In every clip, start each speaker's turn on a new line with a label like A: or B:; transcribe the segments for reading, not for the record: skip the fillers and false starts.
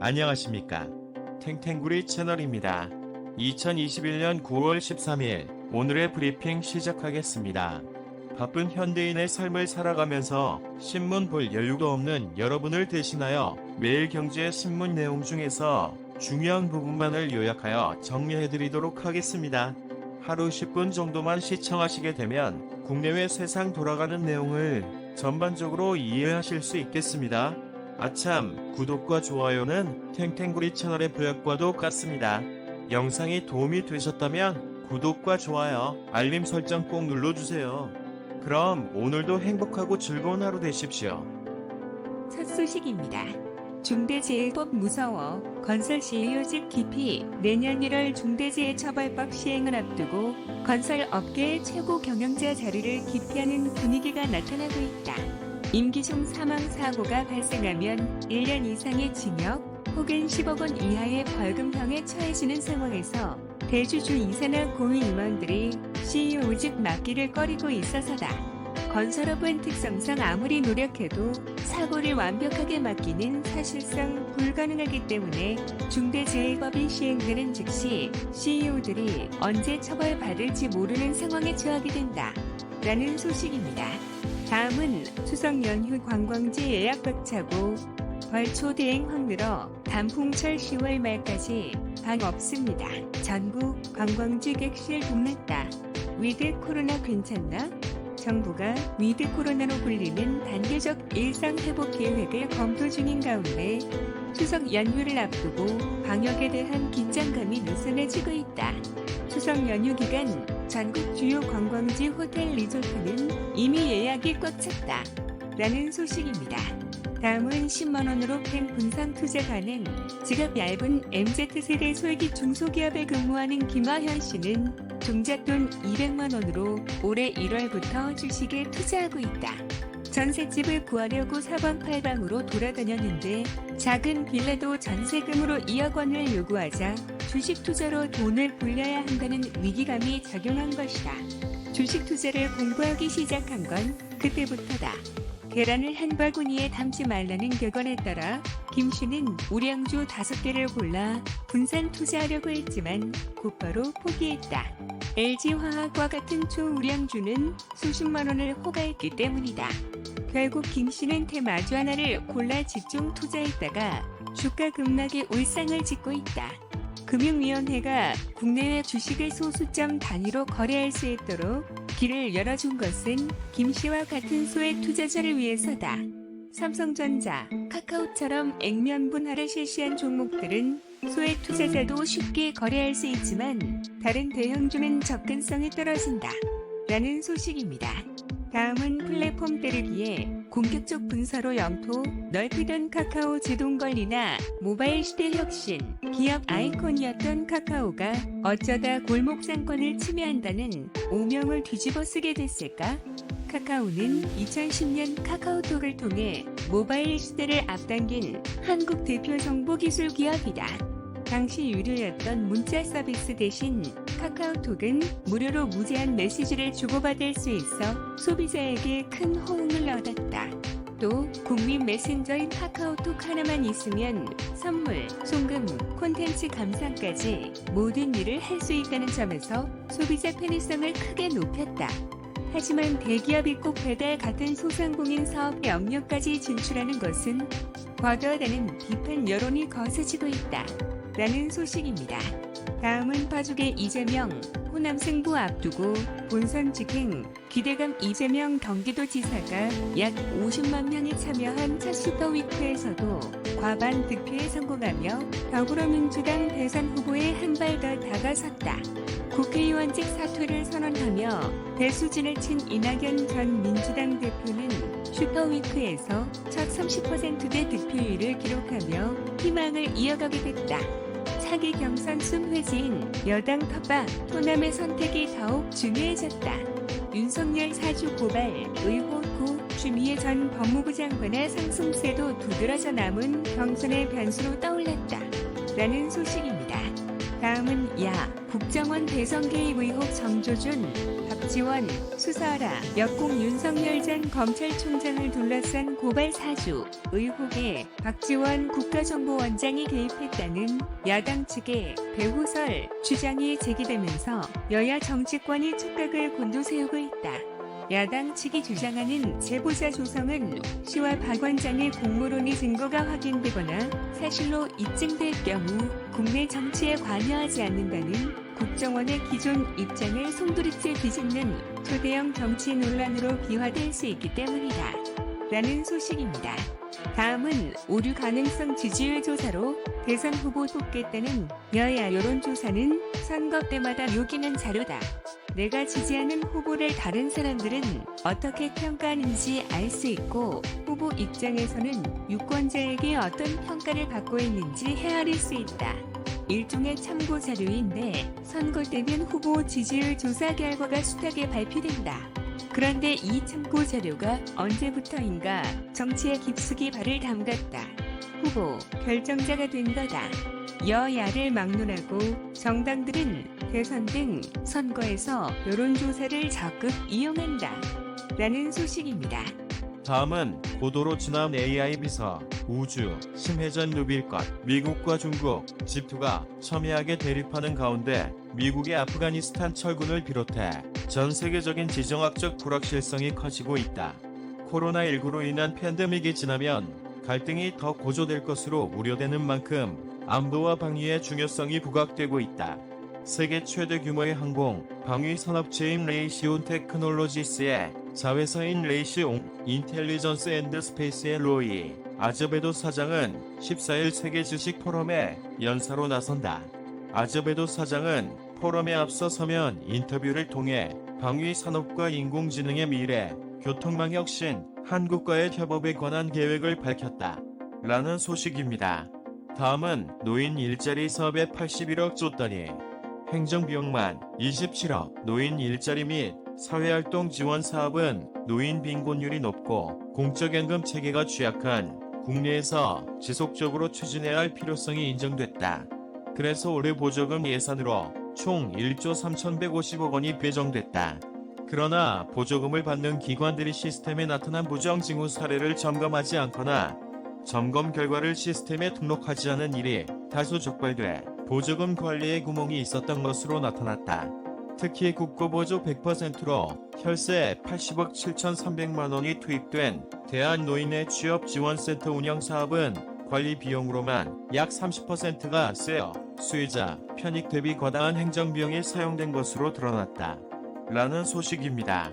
A: 안녕하십니까. 탱탱구리 채널입니다. 2021년 9월 13일 오늘의 브리핑 시작하겠습니다. 바쁜 현대인의 삶을 살아가면서 신문 볼 여유도 없는 여러분을 대신하여 매일 경제 신문 내용 중에서 중요한 부분만을 요약하여 정리해드리도록 하겠습니다. 하루 10분 정도만 시청하시게 되면 국내외 세상 돌아가는 내용을 전반적으로 이해하실 수 있겠습니다. 아참, 구독과 좋아요는 탱탱구리 채널의 부역과도 같습니다. 영상이 도움이 되셨다면 구독과 좋아요, 알림 설정 꼭 눌러주세요. 그럼 오늘도 행복하고 즐거운 하루 되십시오.
B: 첫 소식입니다. 중대재해법 무서워 건설 시효직 기피. 내년 1월 중대재해처벌법 시행을 앞두고 건설업계의 최고 경영자 자리를 기피하는 분위기가 나타나고 있다. 임기 중 사망사고가 발생하면 1년 이상의 징역 혹은 10억 원 이하의 벌금형에 처해지는 상황에서 대주주 이사나 고위 임원들이 CEO직 맡기를 꺼리고 있어서다. 건설업은 특성상 아무리 노력해도 사고를 완벽하게 막기는 사실상 불가능하기 때문에 중대재해법이 시행되는 즉시 CEO들이 언제 처벌받을지 모르는 상황에 처하게 된다. 라는 소식입니다. 다음은 추석 연휴 관광지 예약 벅차고 벌초 대행 확 늘어 단풍철 10월 말까지 방 없습니다. 전국 관광지 객실 붐났다. 위드 코로나 괜찮나? 정부가 위드 코로나로 불리는 단계적 일상 회복 계획을 검토 중인 가운데 추석 연휴를 앞두고 방역에 대한 긴장감이 느슨해지고 있다. 추석 연휴 기간 전국 주요 관광지 호텔 리조트는 이미 예약이 꽉 찼다. 라는 소식입니다. 다음은 10만원으로 팬 분산 투자 가능. 지갑 얇은 MZ세대 솔깃 중소기업에 근무하는 김하현 씨는 종잣돈 200만원으로 올해 1월부터 주식에 투자하고 있다. 전셋집을 구하려고 사방팔방으로 돌아다녔는데 작은 빌라도 전세금으로 2억 원을 요구하자 주식 투자로 돈을 불려야 한다는 위기감이 작용한 것이다. 주식 투자를 공부하기 시작한 건 그때부터다. 계란을 한 바구니에 담지 말라는 격언에 따라 김 씨는 우량주 5개를 골라 분산 투자하려고 했지만 곧바로 포기했다. LG화학과 같은 초우량주는 수십만 원을 호가했기 때문이다. 결국 김 씨는 대마주 하나를 골라 집중 투자했다가 주가 급락의 울상을 짓고 있다. 금융위원회가 국내외 주식을 소수점 단위로 거래할 수 있도록 길을 열어준 것은 김 씨와 같은 소액 투자자를 위해서다. 삼성전자, 카카오처럼 액면 분할을 실시한 종목들은 소액 투자자도 쉽게 거래할 수 있지만 다른 대형주는 접근성이 떨어진다. 라는 소식입니다. 다음은 플랫폼 때리기에 공격적 분사로 영토 넓히던 카카오 제동관리나 모바일 시대 혁신, 기업 아이콘이었던 카카오가 어쩌다 골목상권을 침해한다는 오명을 뒤집어 쓰게 됐을까? 카카오는 2010년 카카오톡을 통해 모바일 시대를 앞당긴 한국 대표 정보기술 기업이다. 당시 유료였던 문자 서비스 대신 카카오톡은 무료로 무제한 메시지를 주고받을 수 있어 소비자에게 큰 호응을 얻었다. 또 국민 메신저인 카카오톡 하나만 있으면 선물, 송금, 콘텐츠 감상까지 모든 일을 할 수 있다는 점에서 소비자 편의성을 크게 높였다. 하지만 대기업이 꼭 배달 같은 소상공인 사업 영역까지 진출하는 것은 과도하다는 비판 여론이 거세지고 있다. 라는 소식입니다. 다음은 파죽의 이재명, 호남 승부 앞두고 본선 직행, 기대감. 이재명 경기도지사가 약 50만 명이 참여한 첫 슈퍼위크에서도 과반 득표에 성공하며 더불어민주당 대선 후보에 한 발 더 다가섰다. 국회의원직 사퇴를 선언하며 배수진을 친 이낙연 전 민주당 대표는 슈퍼위크에서 첫 30%대 득표율을 기록하며 희망을 이어가게 됐다. 차기 경선 순회지인 여당 텃밭 호남의 선택이 더욱 중요해졌다. 윤석열 사주 고발 의혹 후 추미애 전 법무부 장관의 상승세도 두드러져 남은 경선의 변수로 떠올랐다. 라는 소식입니다. 다음은 국정원 대선 개입 의혹 정조준, 박지원, 수사하라, 역공 윤석열 전 검찰총장을 둘러싼 고발 사주 의혹에 박지원 국가정보원장이 개입했다는 야당 측의 배후설 주장이 제기되면서 여야 정치권이 촉각을 곤두세우고 있다. 야당 측이 주장하는 제보자 조성은 시와 박 원장의 공모론이 증거가 확인되거나 사실로 입증될 경우 국내 정치에 관여하지 않는다는 국정원의 기존 입장을 송두리째 뒤집는 초대형 정치 논란으로 비화될 수 있기 때문이다. 라는 소식입니다. 다음은 오류 가능성 지지율 조사로 대선 후보 뽑겠다는 여야 여론조사는 선거 때마다 요기는 자료다. 내가 지지하는 후보를 다른 사람들은 어떻게 평가하는지 알 수 있고 후보 입장에서는 유권자에게 어떤 평가를 받고 있는지 헤아릴 수 있다. 일종의 참고 자료인데 선거 때면 후보 지지율 조사 결과가 숱하게 발표된다. 그런데 이 참고 자료가 언제부터인가 정치에 깊숙이 발을 담갔다. 후보 결정자가 된 거다. 여야를 막론하고 정당들은 대선 등 선거에서 여론조사를 적극 이용한다. 라는 소식입니다.
A: 다음은 고도로 진화한 AI 비서, 우주, 심해전 누빌 것, 미국과 중국, G2가 첨예하게 대립하는 가운데 미국의 아프가니스탄 철군을 비롯해 전 세계적인 지정학적 불확실성이 커지고 있다. 코로나19로 인한 팬데믹이 지나면 갈등이 더 고조될 것으로 우려되는 만큼 안보와 방위의 중요성이 부각되고 있다. 세계 최대 규모의 항공, 방위 산업체인 레이시온 테크놀로지스의 자회사인 레이시옹 인텔리전스 앤드 스페이스의 로이 아즈베도 사장은 14일 세계 주식 포럼에 연사로 나선다. 아즈베도 사장은 포럼에 앞서 서면 인터뷰를 통해 방위 산업과 인공지능의 미래, 교통망 혁신, 한국과의 협업에 관한 계획을 밝혔다. 라는 소식입니다. 다음은 노인 일자리 사업에 81억 줬더니 행정비용만 27억. 노인 일자리 및 사회활동 지원 사업은 노인 빈곤율이 높고 공적연금 체계가 취약한 국내에서 지속적으로 추진해야 할 필요성이 인정됐다. 그래서 올해 보조금 예산으로 총 1조 3,150억 원이 배정됐다. 그러나 보조금을 받는 기관들이 시스템에 나타난 부정 징후 사례를 점검하지 않거나 점검 결과를 시스템에 등록하지 않은 일이 다수 적발돼 보조금 관리에 구멍이 있었던 것으로 나타났다. 특히 국고보조 100%로 혈세 80억 7,300만 원이 투입된 대한노인의 취업지원센터 운영사업은 관리 비용으로만 약 30%가 쓰여 수혜자 편익 대비 과다한 행정비용이 사용된 것으로 드러났다. 라는 소식입니다.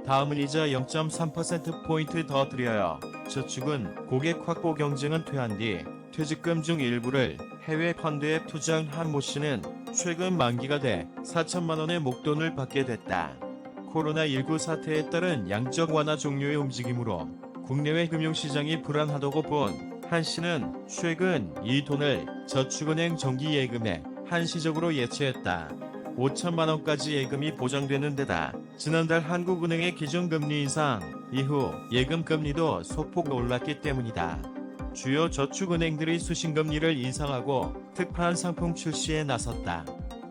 A: 다음은 이자 0.3%포인트 더 드려요. 저축은 고객 확보 경쟁은 퇴한 뒤 퇴직금 중 일부를 해외 펀드에 투자한 한 모 씨는 최근 만기가 돼 4천만 원의 목돈을 받게 됐다. 코로나19 사태에 따른 양적 완화 종료의 움직임으로 국내외 금융시장이 불안하다고 본 한 씨는 최근 이 돈을 저축은행 정기예금에 한시적으로 예치했다. 5천만 원까지 예금이 보장되는 데다 지난달 한국은행의 기준금리 인상 이후 예금금리도 소폭 올랐기 때문이다. 주요 저축은행들이 수신금리를 인상하고 특파한 상품 출시에 나섰다.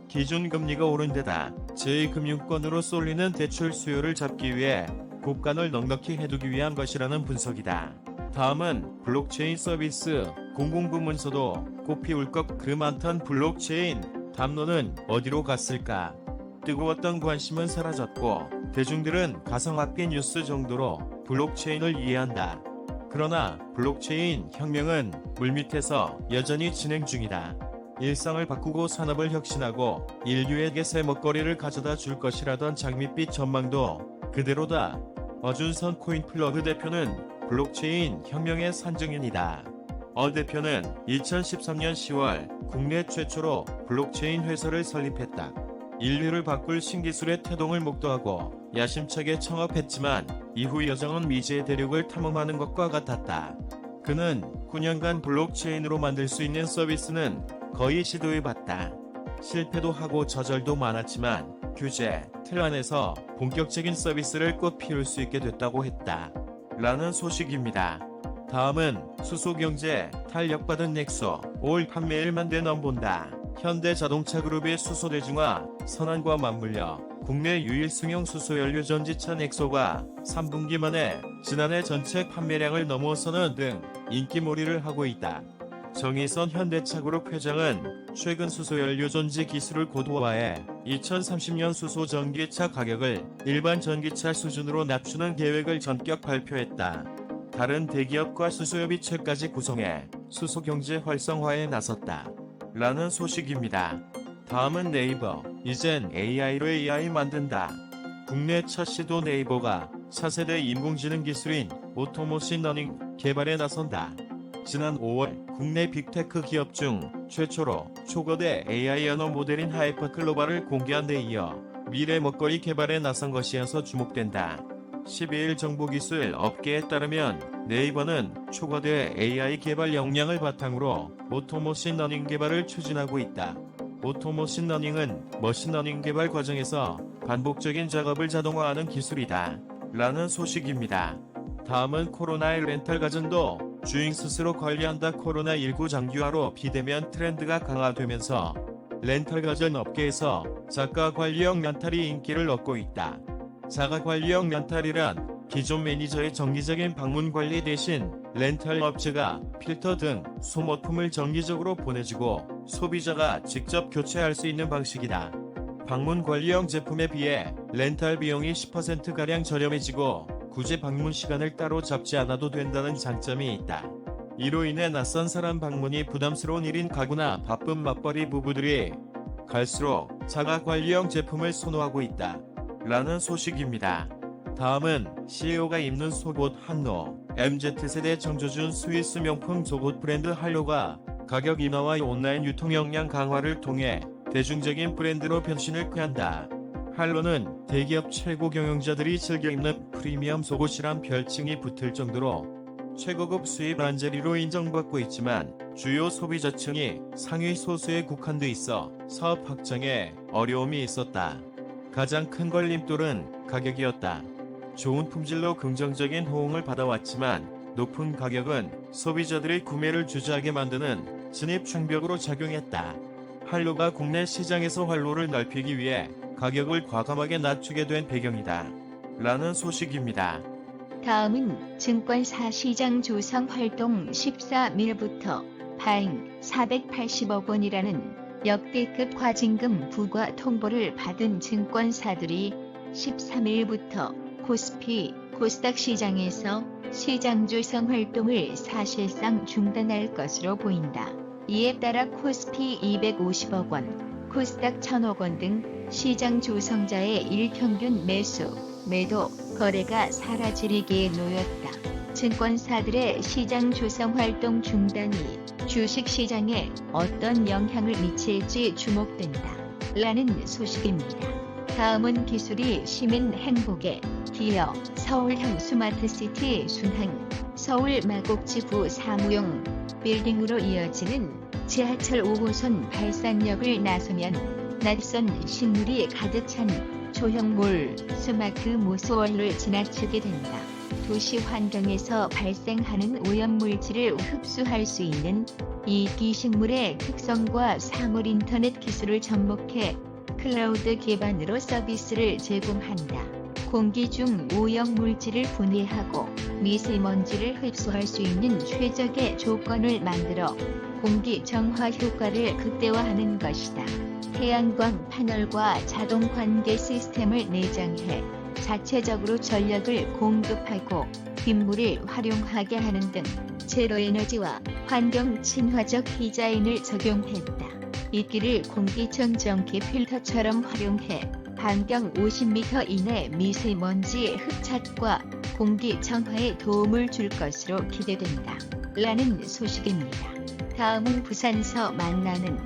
A: 기준금리가 오른 데다 제2금융권으로 쏠리는 대출 수요를 잡기 위해 곡간을 넉넉히 해두기 위한 것이라는 분석이다. 다음은 블록체인 서비스, 공공부문서도 꽃피 울컥 그 많던 블록체인 담론은 어디로 갔을까? 뜨거웠던 관심은 사라졌고 대중들은 가상화폐 뉴스 정도로 블록체인을 이해한다. 그러나 블록체인 혁명은 물밑에서 여전히 진행 중이다. 일상을 바꾸고 산업을 혁신하고 인류에게 새 먹거리를 가져다 줄 것이라던 장밋빛 전망도 그대로다. 어준선 코인플러그 대표는 블록체인 혁명의 산증인이다. 어 대표는 2013년 10월 국내 최초로 블록체인 회사를 설립했다. 인류를 바꿀 신기술의 태동을 목도하고 야심차게 창업했지만 이후 여정은 미지의 대륙을 탐험하는 것과 같았다. 그는 9년간 블록체인으로 만들 수 있는 서비스는 거의 시도해봤다. 실패도 하고 저절도 많았지만 규제, 틀 안에서 본격적인 서비스를 꽃 피울 수 있게 됐다고 했다. 라는 소식입니다. 다음은 수소경제, 탄력받은 넥소, 올 판매일만 돼 넘본다. 현대자동차그룹의 수소대중화, 선안과 맞물려 국내 유일 승용 수소연료 전지차 넥소가 3분기 만에 지난해 전체 판매량을 넘어서는 등 인기몰이를 하고 있다. 정의선 현대차그룹 회장은 최근 수소연료 전지 기술을 고도화해 2030년 수소 전기차 가격을 일반 전기차 수준으로 낮추는 계획을 전격 발표했다. 다른 대기업과 수소협의체까지 구성해 수소 경제 활성화에 나섰다. 라는 소식입니다. 다음은 네이버. 이젠 AI로 AI 만든다. 국내 첫 시도 네이버가 차세대 인공지능 기술인 오토머신 러닝 개발에 나선다. 지난 5월 국내 빅테크 기업 중 최초로 초거대 AI 언어 모델인 하이퍼클로바를 공개한 데 이어 미래 먹거리 개발에 나선 것이어서 주목된다. 12일 정보기술 업계에 따르면 네이버는 초거대 AI 개발 역량을 바탕으로 오토머신 러닝 개발을 추진하고 있다. 오토머신 러닝은 머신러닝 개발 과정에서 반복적인 작업을 자동화하는 기술이다. 라는 소식입니다. 다음은 코로나19 렌탈 가전도 주행 스스로 관리한다. 코로나19 장기화로 비대면 트렌드가 강화되면서 렌탈 가전 업계에서 자가 관리형 렌탈이 인기를 얻고 있다. 자가 관리형 렌탈이란 기존 매니저의 정기적인 방문 관리 대신 렌탈 업체가 필터 등 소모품을 정기적으로 보내주고 소비자가 직접 교체할 수 있는 방식이다. 방문 관리형 제품에 비해 렌탈 비용이 10%가량 저렴해지고 굳이 방문 시간을 따로 잡지 않아도 된다는 장점이 있다. 이로 인해 낯선 사람 방문이 부담스러운 1인 가구나 바쁜 맞벌이 부부들이 갈수록 자가 관리형 제품을 선호하고 있다. 라는 소식입니다. 다음은 CEO가 입는 속옷 한노. MZ세대 정조준 스위스 명품 속옷 브랜드 한로가 가격 인하와 온라인 유통 역량 강화를 통해 대중적인 브랜드로 변신을 꾀한다. 한로는 대기업 최고 경영자들이 즐겨 입는 프리미엄 속옷이란 별칭이 붙을 정도로 최고급 수입 란제리로 인정받고 있지만 주요 소비자층이 상위 소수에 국한돼 있어 사업 확장에 어려움이 있었다. 가장 큰 걸림돌은 가격이었다. 좋은 품질로 긍정적인 호응을 받아왔지만 높은 가격은 소비자들의 구매를 주저하게 만드는 진입 장벽으로 작용했다. 한로가 국내 시장에서 활로를 넓히기 위해 가격을 과감하게 낮추게 된 배경이다. 라는 소식입니다.
C: 다음은 증권사 시장 조성 활동 14밀부터 파행 480억 원이라는 역대급 과징금 부과 통보를 받은 증권사들이 13일부터 코스피, 코스닥 시장에서 시장 조성 활동을 사실상 중단할 것으로 보인다. 이에 따라 코스피 250억 원, 코스닥 1000억 원 등 시장 조성자의 일평균 매수, 매도, 거래가 사라지리기에 놓였다. 증권사들의 시장 조성 활동 중단이 주식시장에 어떤 영향을 미칠지 주목된다. 라는 소식입니다. 다음은 기술이 시민 행복에 기여 서울형 스마트시티 순항 서울 마곡지구 사무용 빌딩으로 이어지는 지하철 5호선 발산역을 나서면 낯선 식물이 가득 찬 조형몰 스마트 모스월을 지나치게 된다. 도시 환경에서 발생하는 오염물질을 흡수할 수 있는 이기 식물의 특성과 사물 인터넷 기술을 접목해 클라우드 기반으로 서비스를 제공한다. 공기 중 오염물질을 분해하고 미세먼지를 흡수할 수 있는 최적의 조건을 만들어 공기 정화 효과를 극대화하는 것이다. 태양광 패널과 자동 관계 시스템을 내장해 자체적으로 전력을 공급하고 빗물을 활용하게 하는 등 제로에너지와 환경 친화적 디자인을 적용했다. 이끼를 공기청정기 필터처럼 활용해 반경 50m 이내 미세먼지 흡착과 공기 정화에 도움을 줄 것으로 기대된다. 라는 소식입니다. 다음은 부산서 만나는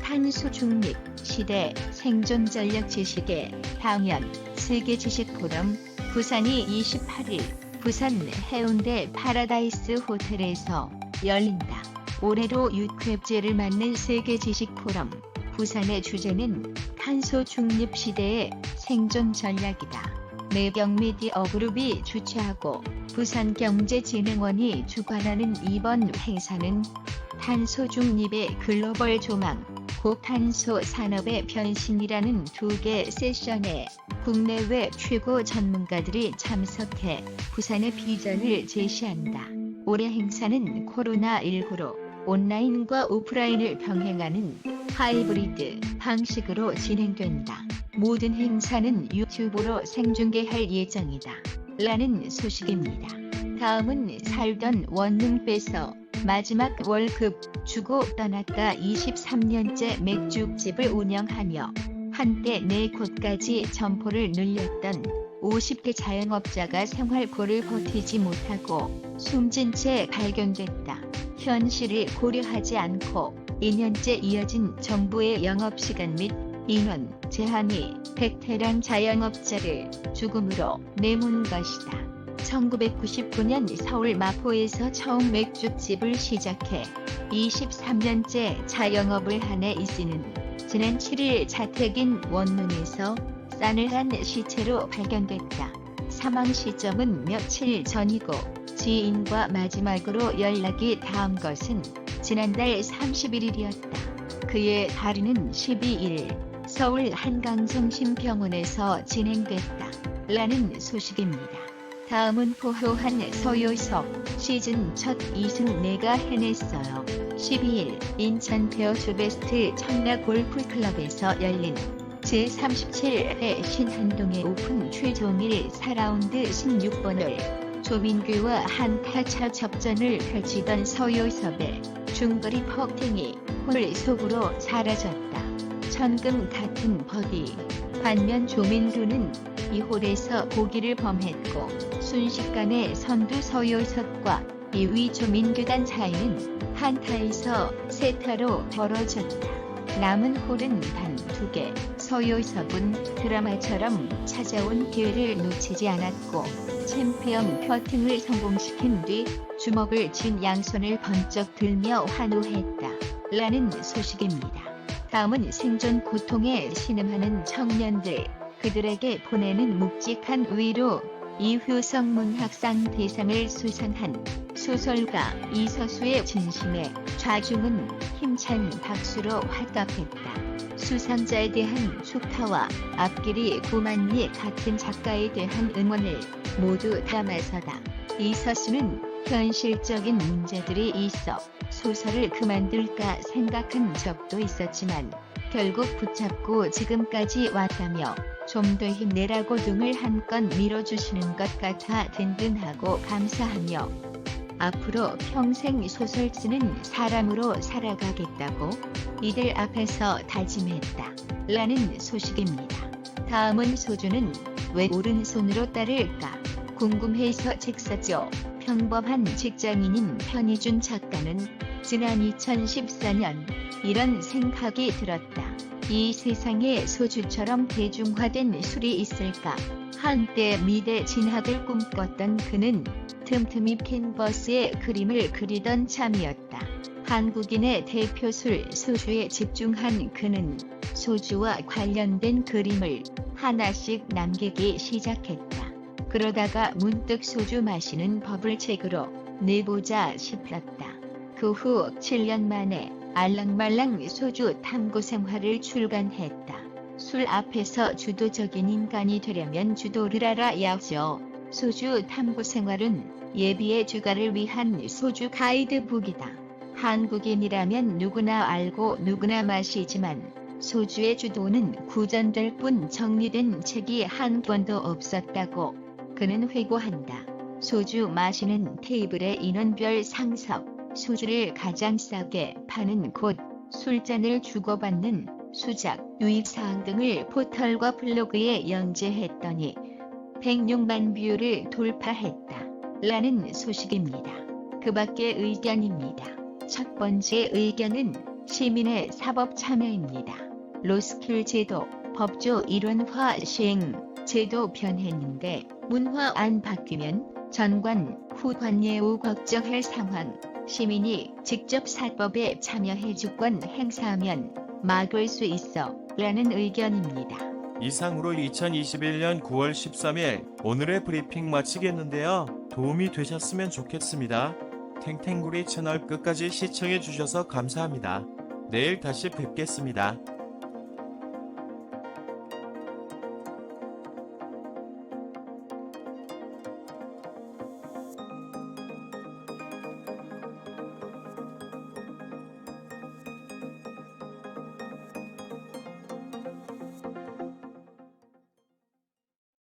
C: 탄소 중립 시대 생존 전략 지식의 당연 세계 지식 포럼 부산이 28일 부산 해운대 파라다이스 호텔에서 열린다. 올해로 6회째를 맞는 세계 지식 포럼 부산의 주제는 탄소 중립 시대의 생존 전략이다. 매경 미디어 그룹이 주최하고 부산경제진흥원이 주관하는 이번 행사는 탄소 중립의 글로벌 조망, 고탄소 산업의 변신이라는 2개 세션에 국내외 최고 전문가들이 참석해 부산의 비전을 제시한다. 올해 행사는 코로나19로 온라인과 오프라인을 병행하는 하이브리드 방식으로 진행된다. 모든 행사는 유튜브로 생중계할 예정이다. 라는 소식입니다. 다음은 살던 원룸 빼서 마지막 월급 주고 떠났다. 23년째 맥주집을 운영하며 한때 4곳까지 점포를 늘렸던 50대 자영업자가 생활고를 버티지 못하고 숨진 채 발견됐다. 현실을 고려하지 않고 2년째 이어진 정부의 영업시간 및 인원 제한이 베테랑 자영업자를 죽음으로 내몬 것이다. 1999년 서울 마포에서 처음 맥주집을 시작해 23년째 자영업을 하네 이씨는 지난 7일 자택인 원룸에서 싸늘한 시체로 발견됐다. 사망 시점은 며칠 전이고 지인과 마지막으로 연락이 닿은 것은 지난달 31일이었다. 그의 다리는 12일 서울 한강정신병원에서 진행됐다. 라는 소식입니다. 다음은 포효한 서효석 시즌 첫 2승 내가 해냈어요. 12일 인천 베어투베스트 청라골프클럽에서 열린 제37회 신한동의 오픈 최종일 4라운드 16번을 조민규와 한타차 접전을 펼치던 서효섭의 중거리 퍼팅이 홀 속으로 사라졌다. 천금 같은 버디. 반면 조민규는 이 홀에서 보기를 범했고 순식간에 선두 서효섭과 2위 조민규 간 차이는 한타에서 세타로 벌어졌다. 남은 홀은 단 2개. 서효섭은 드라마처럼 찾아온 기회를 놓치지 않았고 챔피언 퍼팅을 성공시킨 뒤 주먹을 쥔 양손을 번쩍 들며 환호했다. 라는 소식입니다. 다음은 생존 고통에 신음하는 청년들, 그들에게 보내는 묵직한 위로. 이효성 문학상 대상을 수상한 소설가 이서수의 진심에 좌중은 힘찬 박수로 활갑했다. 수상자에 대한 축하와 앞길이 고만리 같은 작가에 대한 응원을 모두 담아서다. 이서수는 현실적인 문제들이 있어 소설을 그만둘까 생각한 적도 있었지만 결국 붙잡고 지금까지 왔다며 좀 더 힘내라고 등을 한껏 밀어주시는 것 같아 든든하고 감사하며 앞으로 평생 소설 쓰는 사람으로 살아가겠다고 이들 앞에서 다짐했다. 라는 소식입니다. 다음은 소주는 왜 오른손으로 따를까 궁금해서 책 썼죠. 평범한 직장인인 편의준 작가는 지난 2014년 이런 생각이 들었다. 이 세상에 소주처럼 대중화된 술이 있을까? 한때 미대 진학을 꿈꿨던 그는 틈틈이 캔버스에 그림을 그리던 참이었다. 한국인의 대표술 소주에 집중한 그는 소주와 관련된 그림을 하나씩 남기기 시작했다. 그러다가 문득 소주 마시는 법을 책으로 내보자 싶었다. 그 후 7년 만에 알랑말랑 소주 탐구 생활을 출간했다. 술 앞에서 주도적인 인간이 되려면 주도를 알아야죠. 소주 탐구 생활은 예비의 주가를 위한 소주 가이드북이다. 한국인이라면 누구나 알고 누구나 마시지만 소주의 주도는 구전될 뿐 정리된 책이 한 권도 없었다고 그는 회고한다. 소주 마시는 테이블의 인원별 상석, 소주를 가장 싸게 파는 곳, 술잔을 주고받는 수작, 유입사항 등을 포털과 블로그에 연재했더니 106만 뷰를 돌파했다. 라는 소식입니다. 그 밖의 의견입니다. 첫 번째 의견은 시민의 사법 참여입니다. 로스쿨 제도, 법조 일원화 시행, 제도 변했는데 문화 안 바뀌면 전관, 후관 예우 걱정할 상황. 시민이 직접 사법에 참여해 주권 행사하면 막을 수 있어. 라는 의견입니다.
A: 이상으로 2021년 9월 13일 오늘의 브리핑 마치겠는데요. 도움이 되셨으면 좋겠습니다. 탱탱구리 채널 끝까지 시청해 주셔서 감사합니다. 내일 다시 뵙겠습니다.